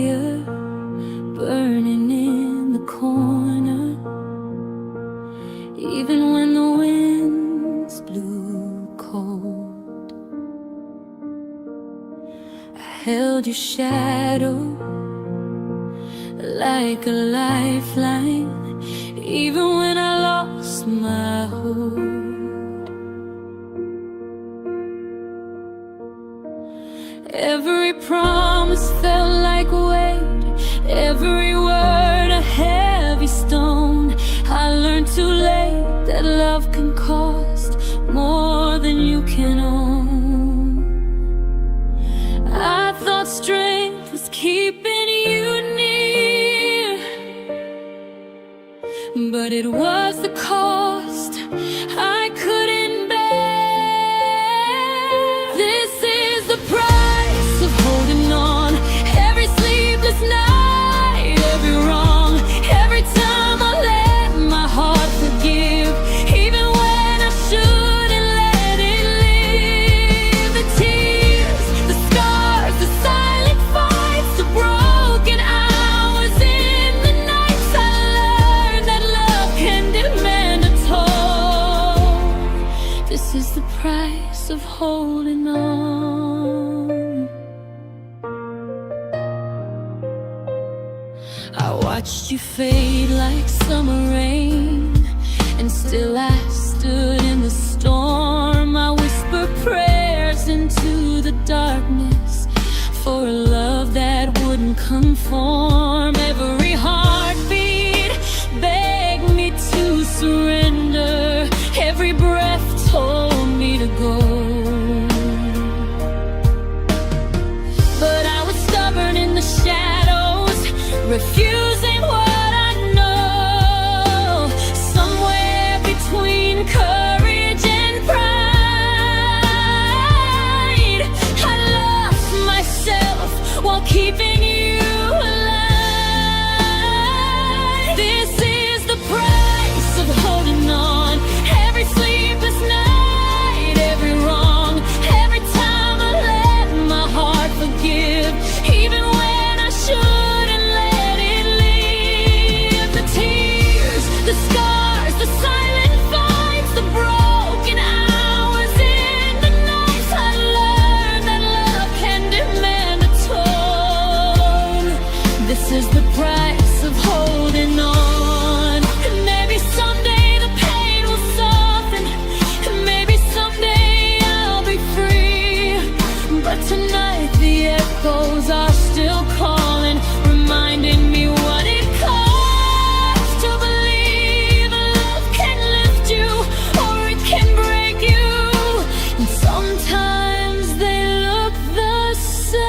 fire burning in the corner, even when the winds blew cold. I held your shadow like a lifeline, even when I lost my hold. Every promise felt like weight, every word a heavy stone. I learned too late that love can cost more than you can own. I thought strength was keeping you near, but it was the cost I couldn't bear. This is the price of holding on. Every sleepless night, every wrong, every time I let my heart forgive, even when I shouldn't let it live. The tears, the scars, the silent fights, the broken hours in the nights. I learned that love can demand a toll. This is the price of holding on. I watched you fade like summer rain, and still I stood in the storm. I whispered prayers into the darkness for a love that wouldn't conform. Every heartbeat begged me to surrender, every breath told me to go. But I was stubborn in the shadows, refusing what I know. Somewhere between courage and pride, I lost myself while keeping you alive. This is the price of holding on. Every sleepless night, every wrong, every time I let my heart forgive, even when I shouldn't let it live. The tears, the scars, the silent fights, the broken hours in the nights. I learned that love can demand a toll. This is the price of holding on. And maybe someday the pain will soften, and maybe someday I'll be free. But tonight the echoes are still calling, reminding me what it costs to believe love can lift you or it can break you. And sometimes they look the same.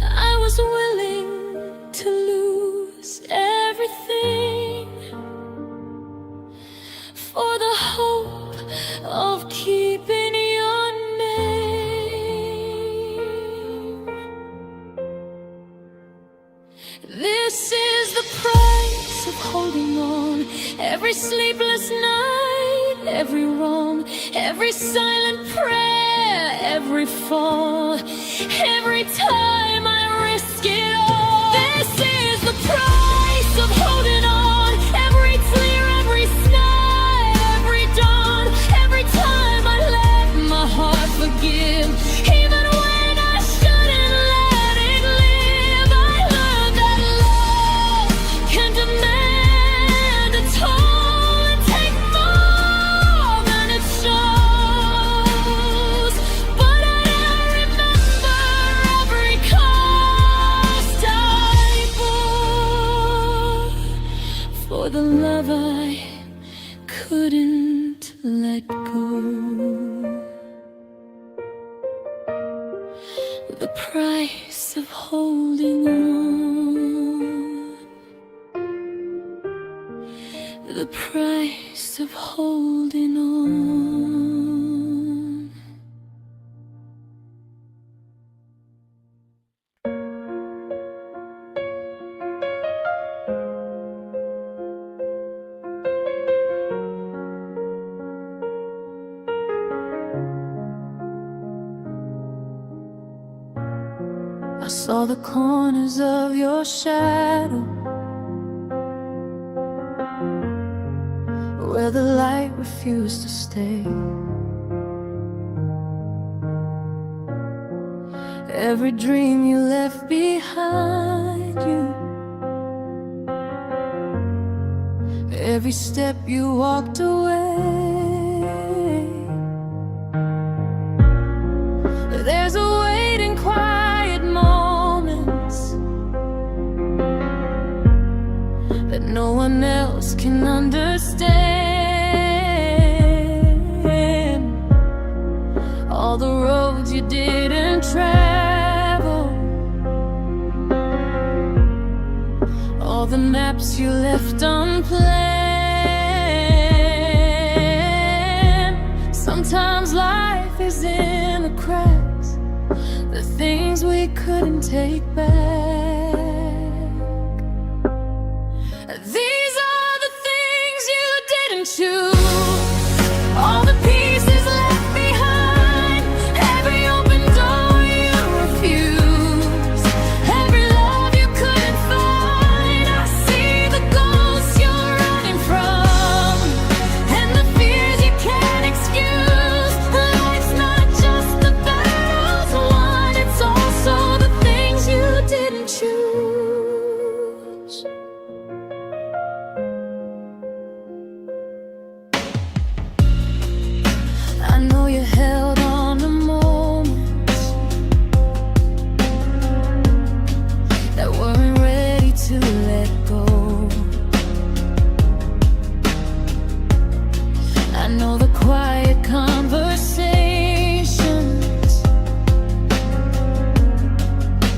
I was willing to lose everything for the hope of keeping your name. This is the price of holding on. Every sleepless night, every wrong, every silent prayer, every fall, every time I risk it all. This is the price of holding on. Every tear, every night, every dawn, every time I let my heart forgive, even when I shouldn't let it live. I learned that love can demand a toll and take more than it shows. But I remember every cost I bore for the love I couldn't let go. The price of holding on. The price of holding on. I saw the corners of your shadow, where the light refused to stay. Every dream you left behind you, every step you walked away. There's a wait in quiet moments that no one else can understand. All the roads you didn't travel, all the maps you left unplanned. Sometimes life is in the cracks, the things we couldn't take back. These are the things you didn't choose, all the pieces left behind, every open door you refused, every love you couldn't find. I see the ghosts you're running from, and the fears you can't excuse. Life's not just the battles won, it's also the things you didn't choose. I know you held on to moments that weren't ready to let go. I know the quiet conversations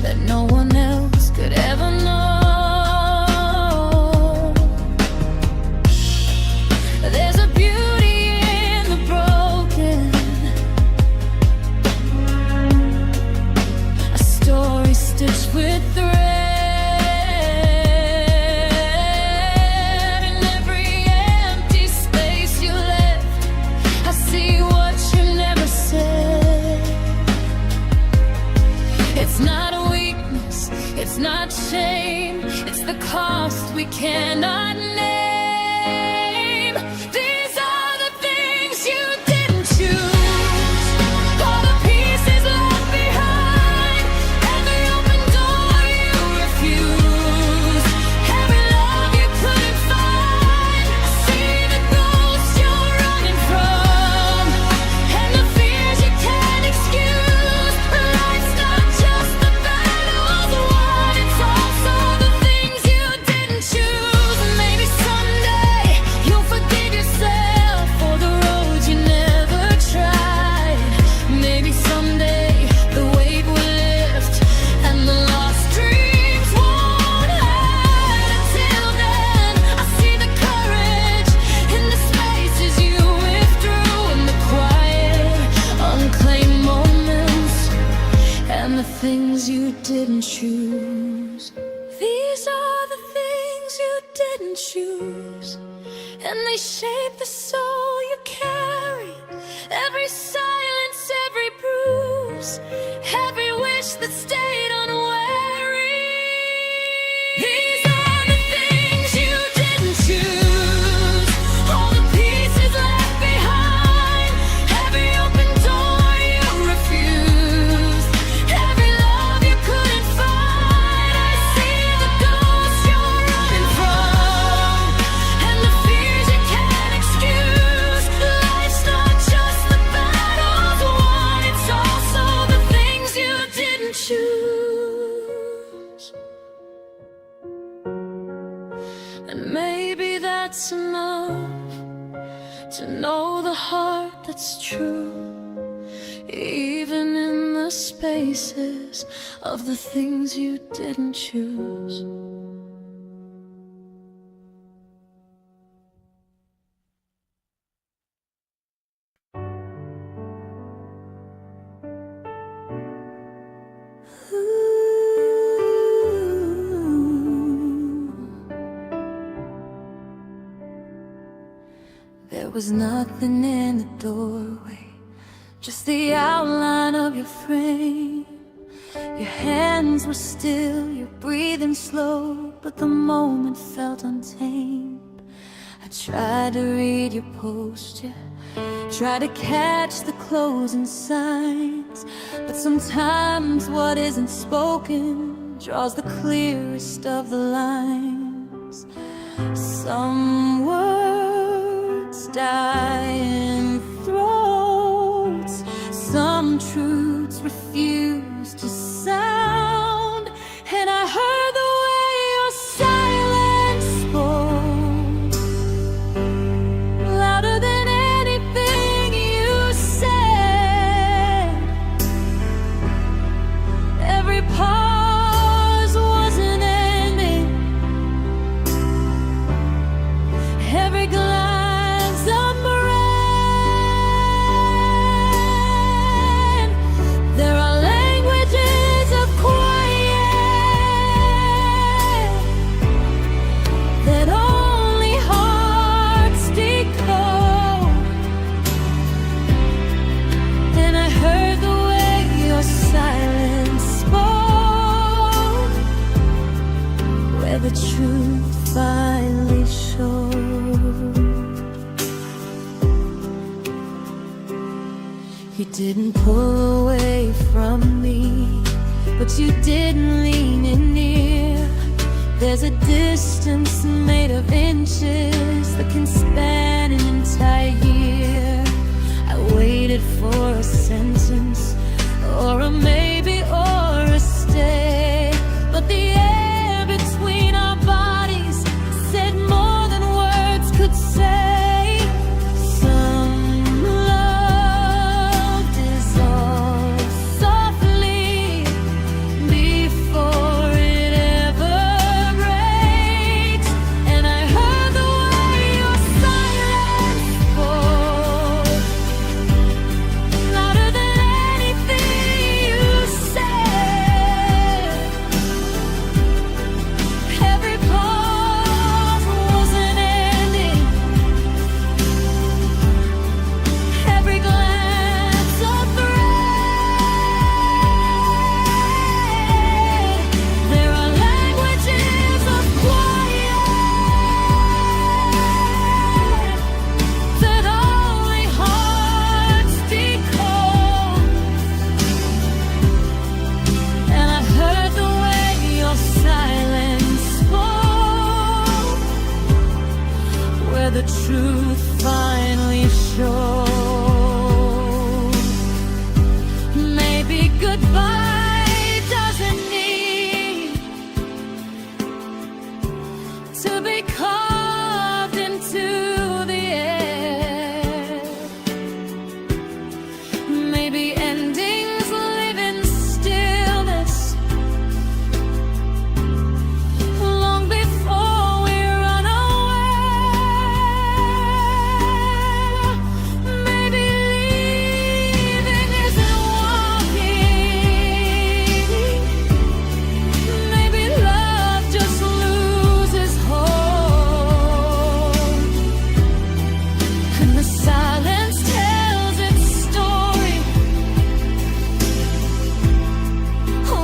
that no one else could ever know. There's a beauty in the broken, a story stitched with thread. In every empty space you left, I see what you never said. It's not a weakness, it's not shame, it's the cost we cannot name. These are the things you didn't choose, all the pieces left behind, every open door you refused, every love you couldn't find. I see the ghosts you're running from, and the fears you can't excuse. Life's not just the battles won, it's also the things you didn't choose. Maybe someday you'll forgive yourself for the roads you never tried. Maybe someday the weight will lift and the lost dreams won't hide. Until then, I see the courage in the spaces you withdrew, in the quiet, unclaimed moments, and the things you didn't choose. These are the things you didn't choose, and they shape the soul you carry. Every silence, every bruise, every wish that stayed unwary. These are the things you didn't choose, all the pieces left behind, every open door you refused, every love you couldn't find. I see the ghosts you're running from, and the fears you can't excuse. Life's not just the battles won, it's also the things you didn't choose. And maybe that's enough to know the heart that's true, even in the spaces of the things you didn't choose. There was nothing in the doorway, just the outline of your frame. Your hands were still, your breathing slow, but the moment felt untamed. I tried to read your posture, try to catch the closing signs, but sometimes what isn't spoken draws the clearest of the lines. Some words die in throats, some truths refuse to sound, and I heard the way your silence spoke, louder than anything you said. Every pause was an ending, every glance a brand. There are languages of quiet that only hearts decode, and I heard the way your silence spoke, where the truth finally showed. You didn't pull away from me, but you didn't lean in near. There's a distance made of inches that can span an entire year. I waited for a sentence, or a maybe, or a stay, but the air between our bodies said more than words could say. Some love dissolves softly before it ever breaks, and I heard the way your silence spoke, louder than anything you said. Every pause was an ending, every glance a thread. There are languages of quiet that only hearts decode, and I heard the way your silence spoke, where the truth finally showed. Maybe goodbye doesn't need to be carved into the air. Maybe endings live in stillness long before we run away. Maybe leaving isn't walking. Maybe love just loses hope, and the silence tells its story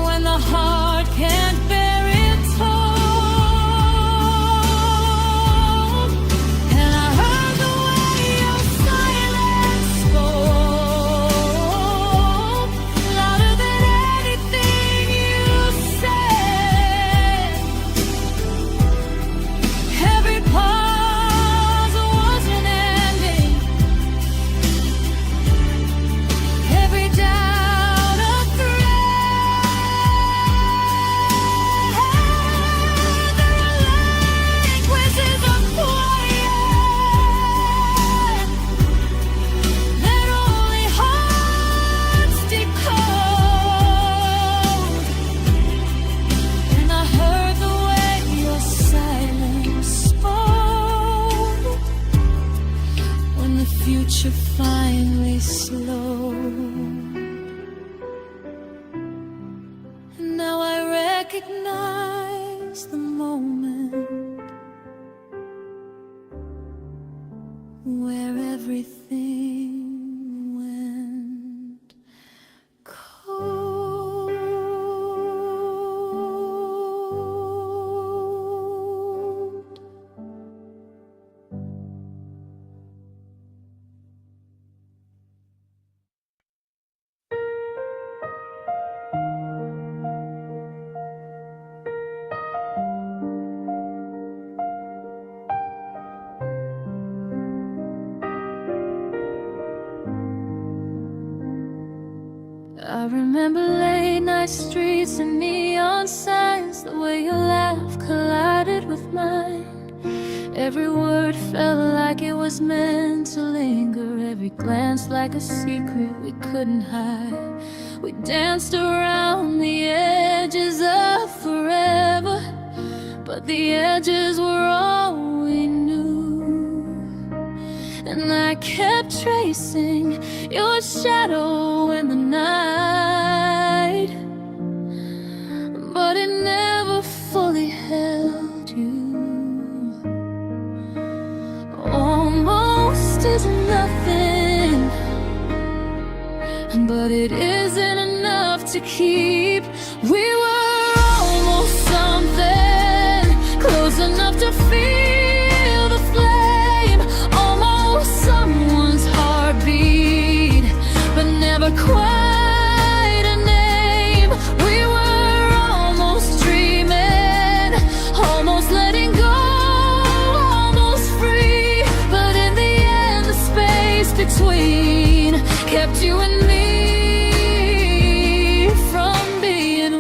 when the heart can't bear it told. And I heard the way your silence spoke, louder than anything you said. Every pause was an ending, every doubt a thread. There are languages of quiet that only hearts decode, and I heard the way your silence spoke, when the future finally slowed. And now I recognize the moment where everything went cold. Moonlight streets and neon signs, the way your laugh collided with mine. Every word felt like it was meant to linger, every glance like a secret we couldn't hide. We danced around the edges of forever, but the edges were all we knew. And I kept tracing your shadow in the night, but it never fully held you. Almost is nothing, but it isn't enough to keep. We were almost something, close enough to feel the flame, almost someone's heartbeat, but never quite a name. We were almost dreaming, almost letting go, almost free, but in the end the space between kept you and me from being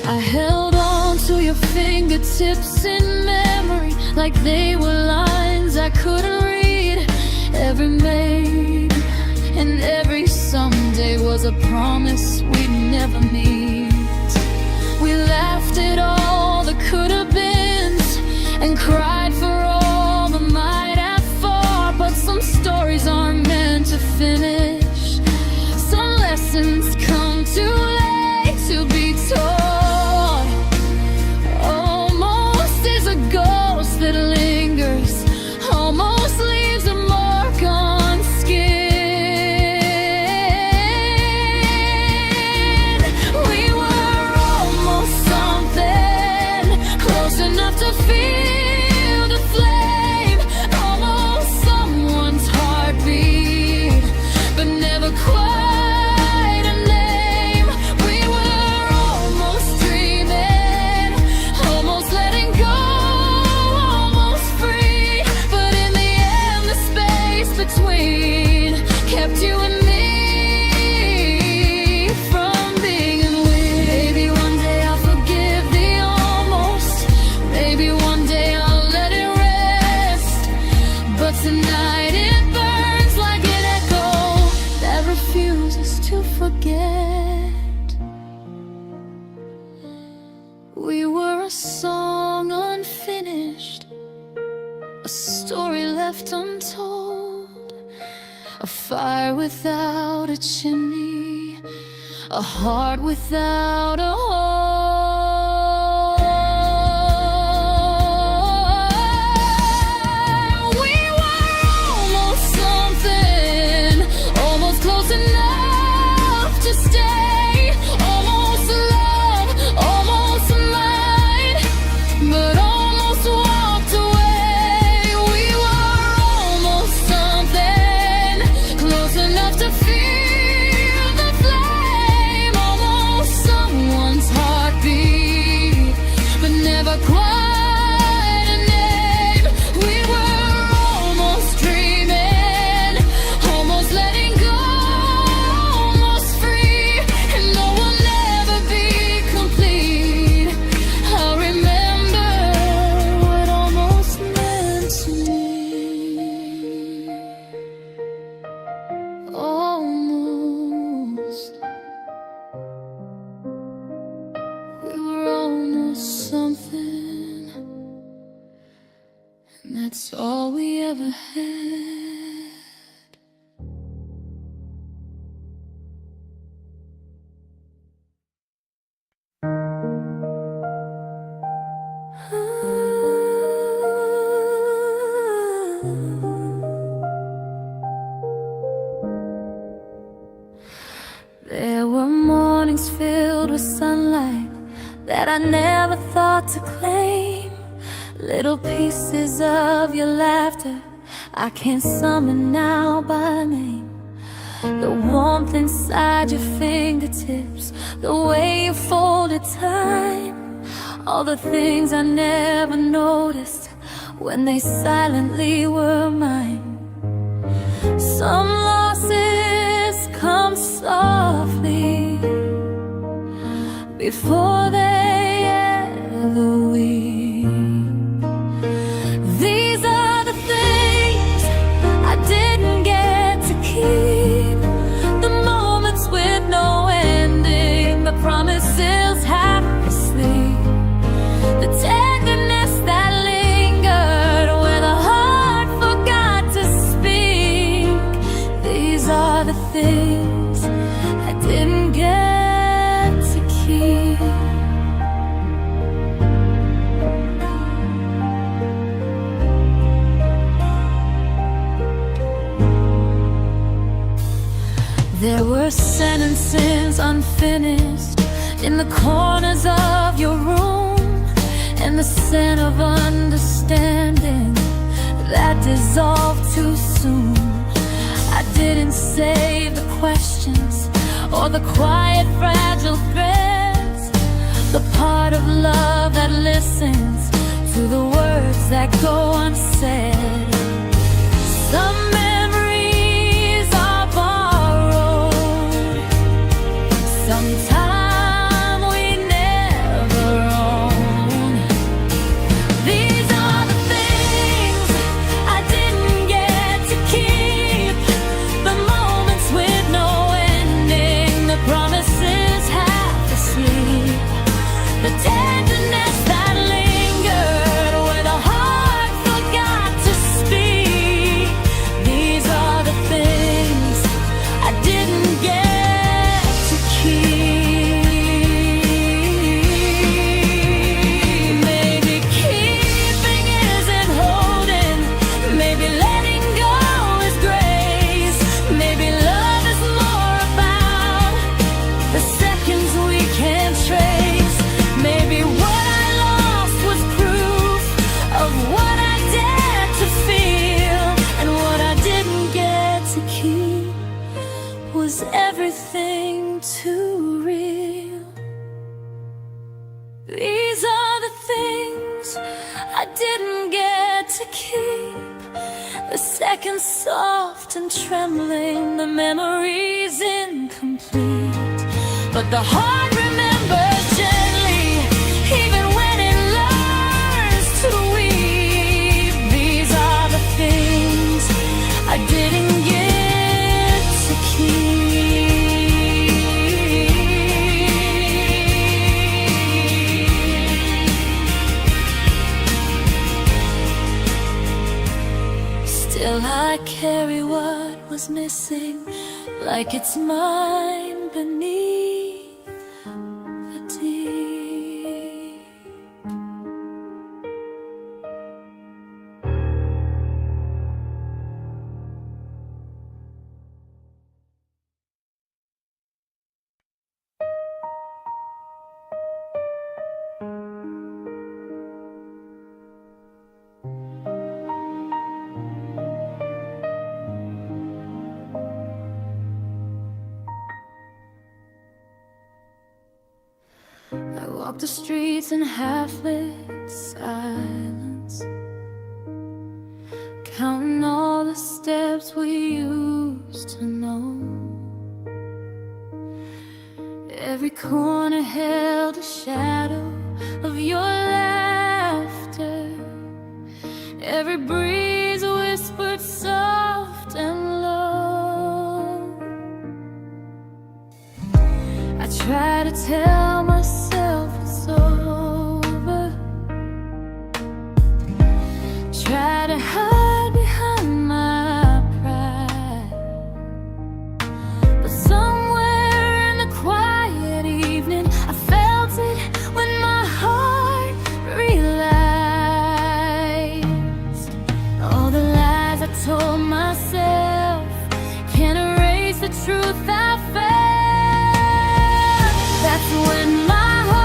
I held on to your fingertips in memory, like they were lines I couldn't read. Every maybe and every someday was a promise we'd never meet. We laughed at all the could-have-beens and cried for all the might have fought, but some stories aren't meant to finish. Some lessons come too late to be taught. That lingers, almost leaves a mark on skin. We were almost something, close enough to feel the flame, almost someone's heartbeat, but never quite a name. We were almost dreaming, almost letting go, between kept you and me from being weird. Maybe one day I'll forgive the almost, maybe one day I'll let it rest, but tonight it burns like an echo that refuses to forget. We were a song unfinished, a story left untold, a fire without a chimney, a heart without a home. We were almost something, almost close enough to stay, almost love, almost mine, but almost walked away. We were almost something, close enough to feel the flame, almost someone's heartbeat, but never quite a name. We were almost dreaming, almost letting go, almost free, and no one ever be complete. I remember what almost meant to me. Almost. We were almost something, and that's all we ever had. There were mornings filled with sunlight that I never thought to claim. Little pieces of your laughter I can't summon now by name. The warmth inside your fingertips, the way you folded time, all the things I never noticed when they silently were mine. Some losses come softly before they ever weep. These are the things I didn't get to keep, the moments with no ending, the promises half asleep, the tenderness that lingered where the heart forgot to speak. These are the things I didn't get to keep. There were sentences unfinished in the corners of your room, and the scent of understanding that dissolved too soon. I didn't save the questions or the quiet fragile threads, the part of love that listens to the words that go unsaid. Some memories are borrowed, sometime we never own. These are the things I didn't get to keep, the moments with no ending, the promises half asleep, the tenderness that lingered where the heart forgot to speak. These are the things I didn't get to keep. Maybe keeping isn't holding, maybe letting go is grace, maybe love is more about the seconds we can't trace. Maybe what I lost was proof of what I dared to feel, and what I didn't get to keep was everything too real. These are the things I didn't get to keep, the seconds soft and trembling, the memories incomplete, but the heart remembers gently, even when it learns to weep. These are the things I didn't get to keep. Still I carry what was missing, like it's mine beneath the deep. I walk the streets in half-lit silence, counting all the steps we used to know. Every corner held a shadow of your laughter, every breeze whispered soft and low. I try to tell myself it's over, try to hide behind my pride, but somewhere in the quiet evening I felt it when my heart realized all the lies I told myself can't erase the truth I felt. That's when my heart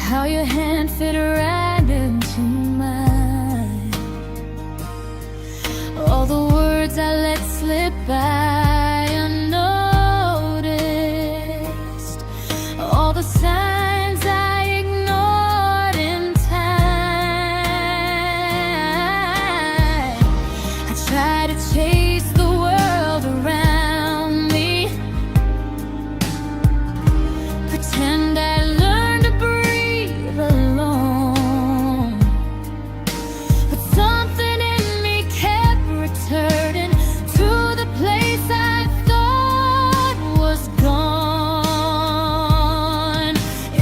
how your hand fit right into mine. All the words I let slip by unnoticed, all the signs I ignored in time. I try to chase the world around me, pretend I learned to breathe alone, but something in me kept returning to the place I thought was gone.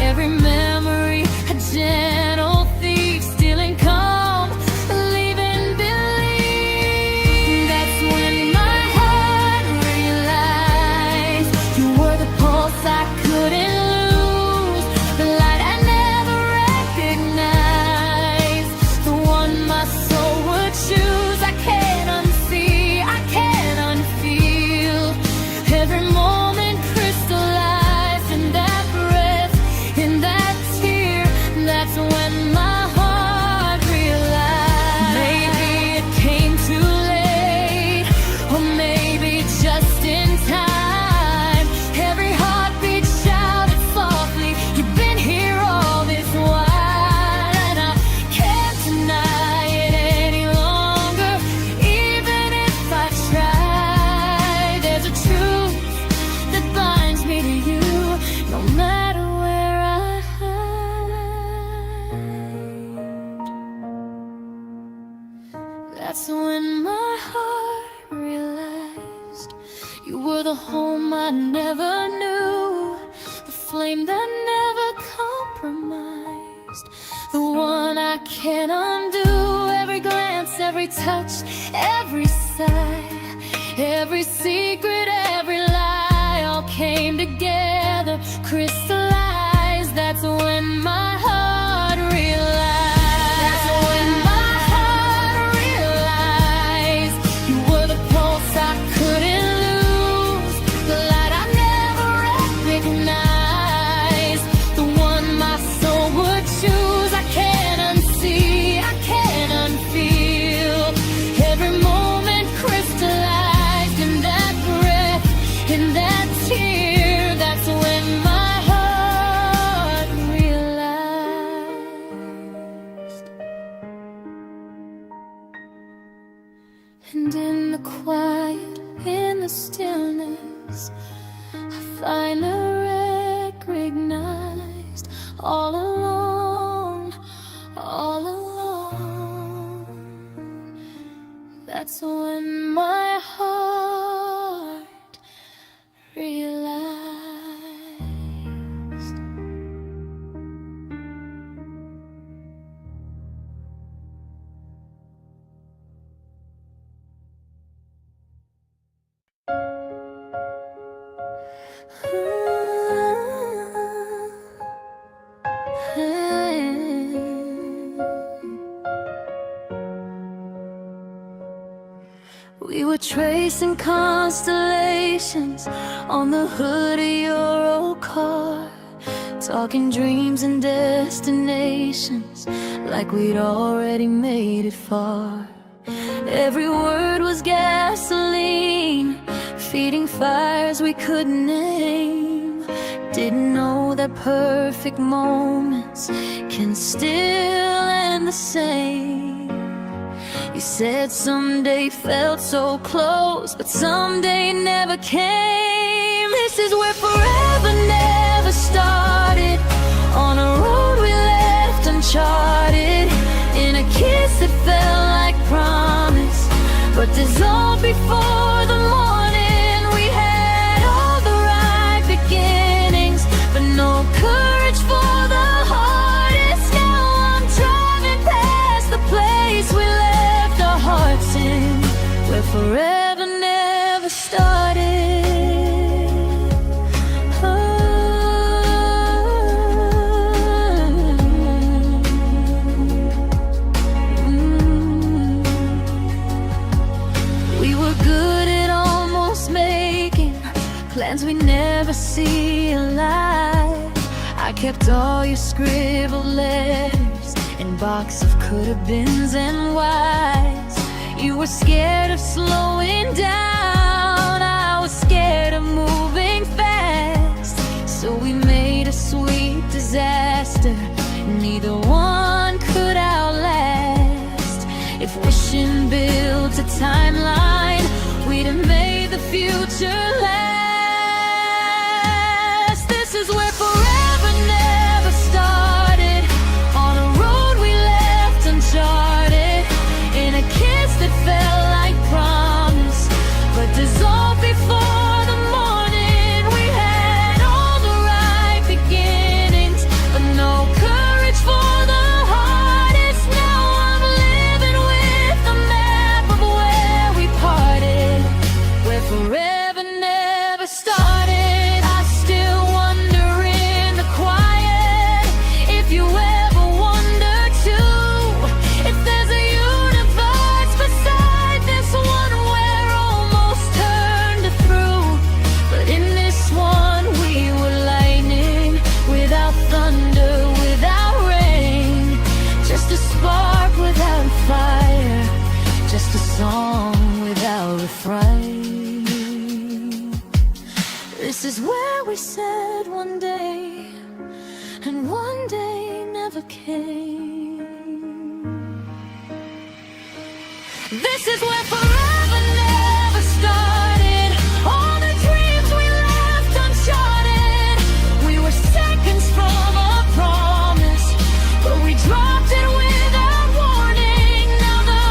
Every memory a gentle thief, stealing calm, leaving belief. That's when my heart realized you were the pulse I couldn't lose, the light I never recognized, the one my soul would choose. I can't unsee, I can't unfeel. Every moment crystallized in that breath, in that tear. That's when my heart realized. Maybe it came too late, or maybe just in time. Every heartbeat shouted softly, you've been here all this while, and I can't deny it any longer. Even if I try, there's a truth that binds me to you, no matter where I hide. That's when my heart realized you were the home I never knew, the flame that never compromised, the one I can't undo. Every glance, every touch, every sigh, every secret, every lie, all came together, crystallized. That's when my heart realized. That's when my heart realized you were the pulse I couldn't lose, the light I never recognized, the one my soul would choose. I can't unsee, I can't unfeel. Every moment crystallized in that breath, in that tear. That's when my heart realized. And in the quiet, in the stillness, I finally recognized all alone, all alone. That's when my heart realized. We were tracing constellations on the hood of your old car, talking dreams and destinations like we'd already made it far. Every word was gasoline, feeding fires we couldn't name. Didn't know that perfect moments can still end the same. You said someday, felt so close, but someday never came. This is where forever never started, on a road we left uncharted, in a kiss that felt like promise, but dissolved before the morning. We had all the right beginnings, but no courage for the hardest. Now I'm driving past the place we left our hearts in, where forever never started. We were good at almost making plans we never see alive. I kept all your scribbled letters in box of could-have-beens and whys. You were scared of slowing down, I was scared of moving fast. So we made a sweet disaster neither one could outlast. If wishing built a timeline, we'd have made the future last. This is where forever never started, on a road we left uncharted, in a kiss that felt like promise, but dissolved before the morning. We had all the right beginnings, but no courage for the hardest. Now I'm living with the map of where we parted, where forever never started. I still wonder in the quiet, if you ever wonder too, if there's a universe beside this one we're almost turned through. But in this one we were lightning, without thunder, without rain, just a spark without fire, just a song without refrain. This is where we said one day, and one day never came. This is where forever never started, all the dreams we left uncharted. We were seconds from a promise, but we dropped it without warning. Now the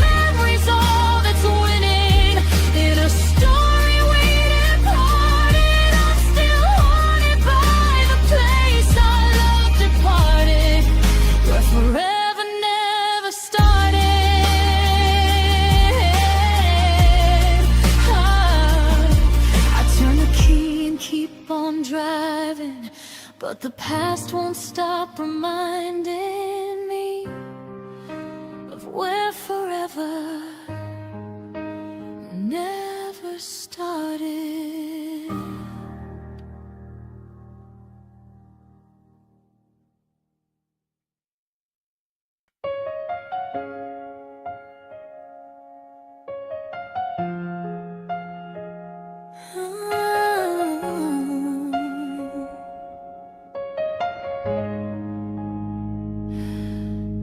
memory's all that's winning, in a story we departed. I'm still haunted by the place our love departed, where forever never started. I turn the key and keep on driving, but the past won't stop reminding me of where forever never started.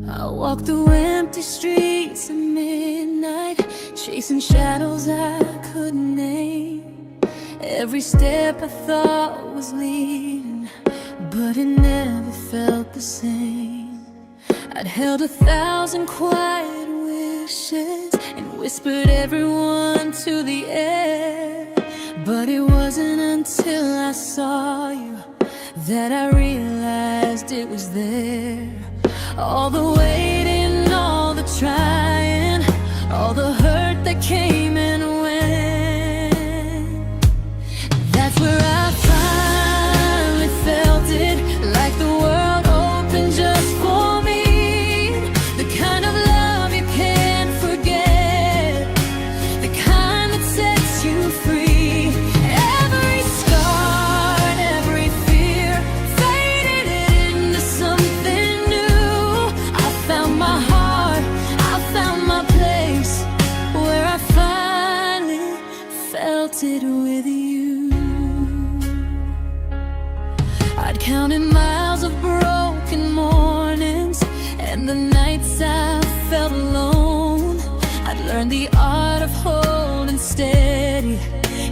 I walk through empty streets at midnight, chasing shadows I couldn't name. Every step I thought was leading, but it never felt the same. I'd held 1,000 quiet wishes and whispered everyone to the air, but it wasn't until I saw you that I realized it was there. All the waiting, all the trying, all the hurt that came and went. That's where I finally felt it, like the world opened just for me. The kind of love you can't forget, the kind that sets you free. Every scar and every fear faded into something new. I found my heart, I found my place, where I finally felt it with you. I'd counted miles of broken mornings and the nights I felt alone. I'd learned the art of holding steady,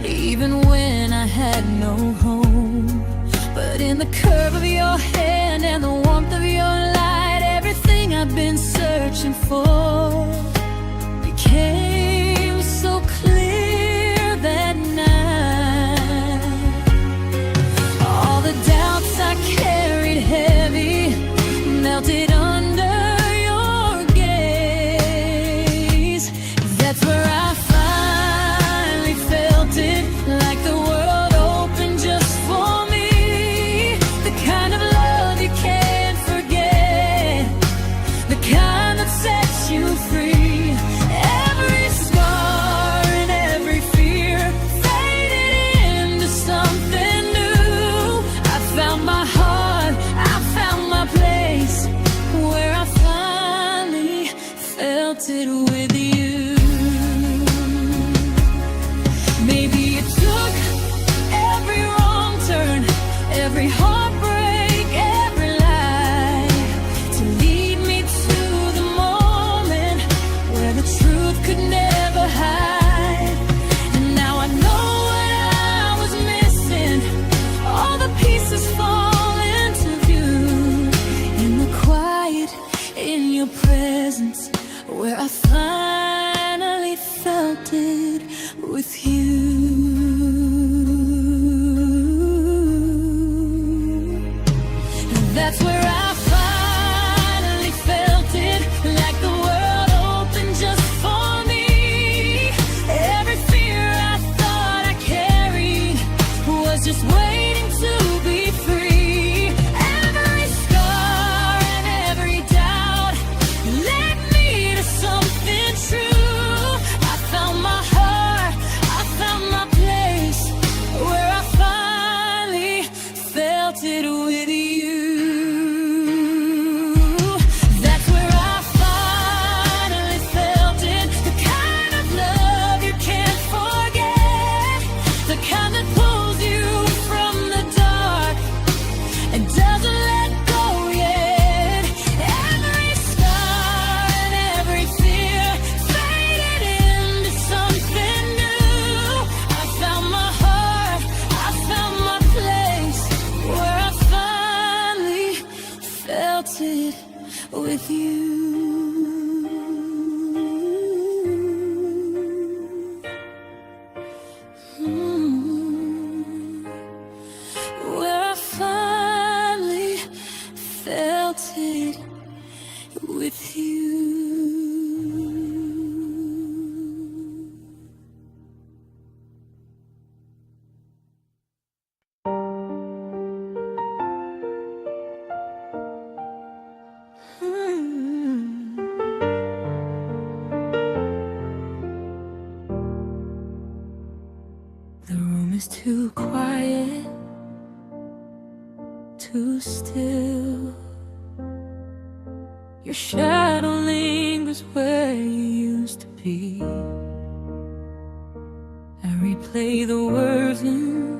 even when I had no home. But in the curve of your hand and the warmth of your light, everything I've been searching for became so clear that night. All the doubts I carried heavy melted under your gaze. That's where I finally felt it, like the world opened just for me. The kind of love you can't forget, the kind that sets you felt it with you. Maybe it took every wrong turn, every heartbreak, every lie to lead me to the moment where the truth could never hide. And now I know what I was missing, all the pieces fall into view in the quiet, in your presence, where I finally felt it with you. That's where I finally felt it, like the world opened just for me. Every fear I thought I carried was just waiting to be free. Every scar and every doubt led me to something true. I found my heart, I found my place, where I finally felt it with you. That's where I finally felt it, the kind of love you can't forget, the kind that pulls you from the dark and doesn't let go yet. Every scar and every fear faded into something new. I found my heart, I found my place, where I finally felt it with you. Where I finally felt it with you. The room is too quiet, too still. Your shadow lingers where you used to be. I replay the words you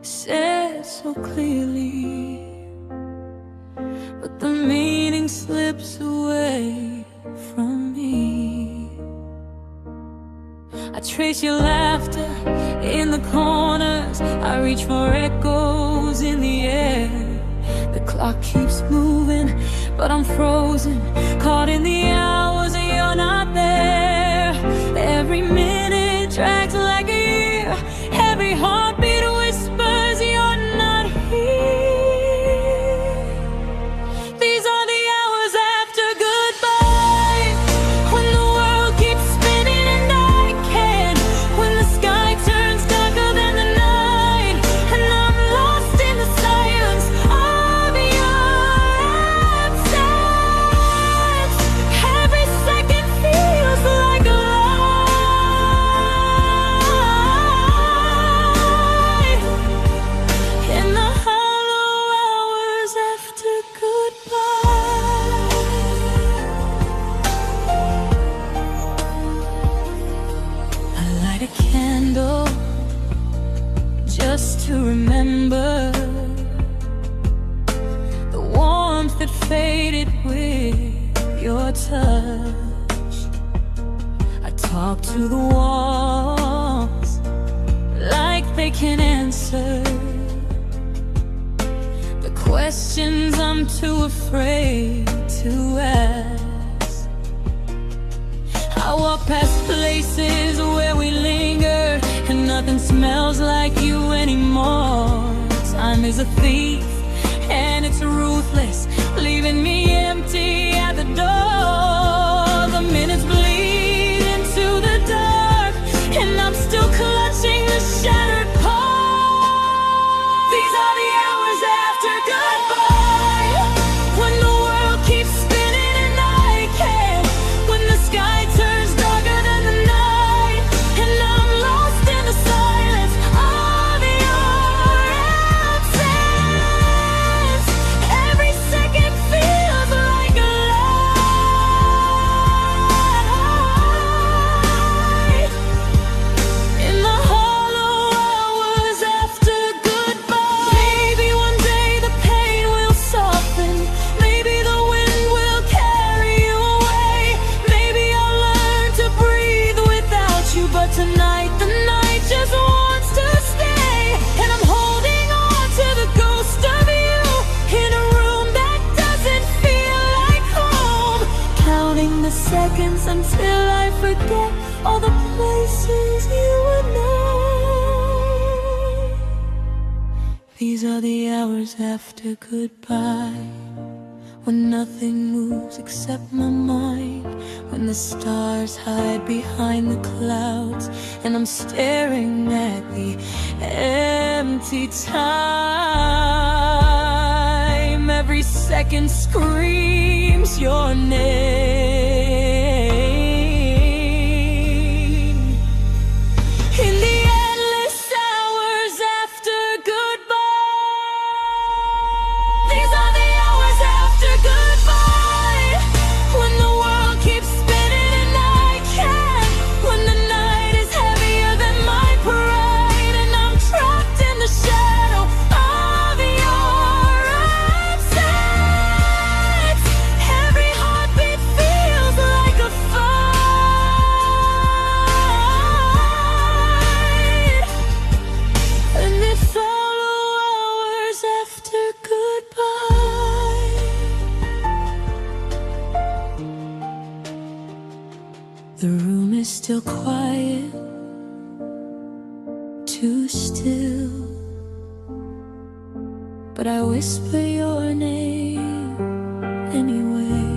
said so clearly, but the meaning slips away from me. I trace your laughter in the corners, I reach for echoes in the air. The clock keeps moving, but I'm frozen, caught in the hours and you're not there. Every minute drags like a year, every heartbeat whispers you're not here. These are the hours after goodbye, when the world keeps spinning and I can't, when the sky turns darker than the night, and I'm lost in the silence of your absence. Every second feels like a lie, in the hollow hours after goodbye. I light a candle just to remember the warmth that faded with your touch. I talk to the walls like they can answer the questions I'm too afraid to ask. I walk past places where we lingered, and nothing smells like you anymore. Time is a thief, and it's ruthless, leaving me empty at the door. The minutes bleed into the dark, and I'm still clutching the shattered part. These are the hours after goodbye, when the world keeps spinning and I can't, when the sky turns darker than the night, and I'm lost in the silence of your absence. seconds until I forget all the places you and I. These are the hours after goodbye, when nothing moves except my mind, when the stars hide behind the clouds, and I'm staring at the empty time. Every second screams your name. In the endless hours after goodbye, these are the hours after goodbye, when the world keeps spinning and I can't, when the night is heavier than my pride, and I'm trapped in the shadow of your absence. Every heartbeat feels like a fight, and it's all hours after goodbye. The room is still quiet, too still, but I whisper your name anyway,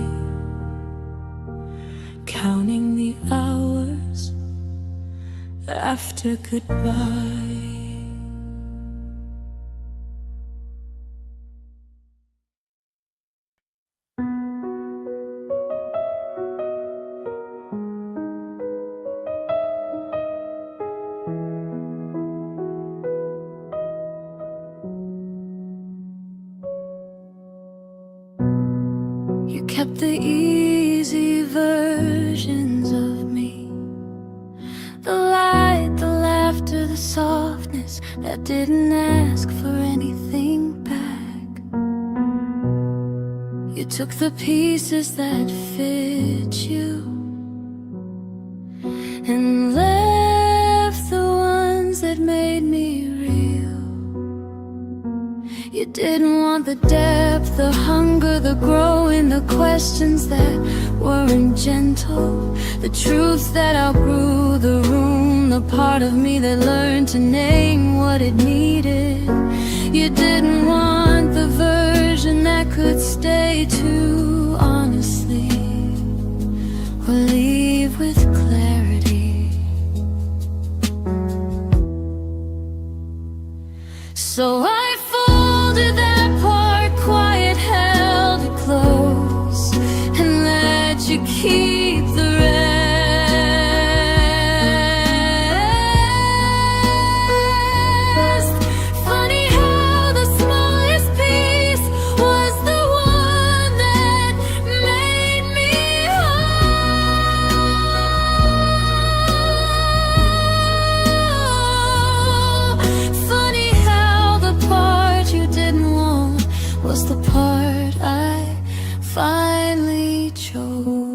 counting the hours after goodbye. You kept the easy versions of me, the light, the laughter, the softness that didn't ask for anything back. You took the pieces that fit you and left the ones that made me real. You didn't want the depth, the hunger, the growing, the questions that weren't gentle, the truth that outgrew the room, the part of me that learned to name what it needed. You didn't want the version that could stay too honestly, or leave with clarity. So I folded that part, quiet, held it close, and let you keep the rest. Funny how the smallest piece was the one that made me whole. Funny how the part you didn't want was the part I finally chose.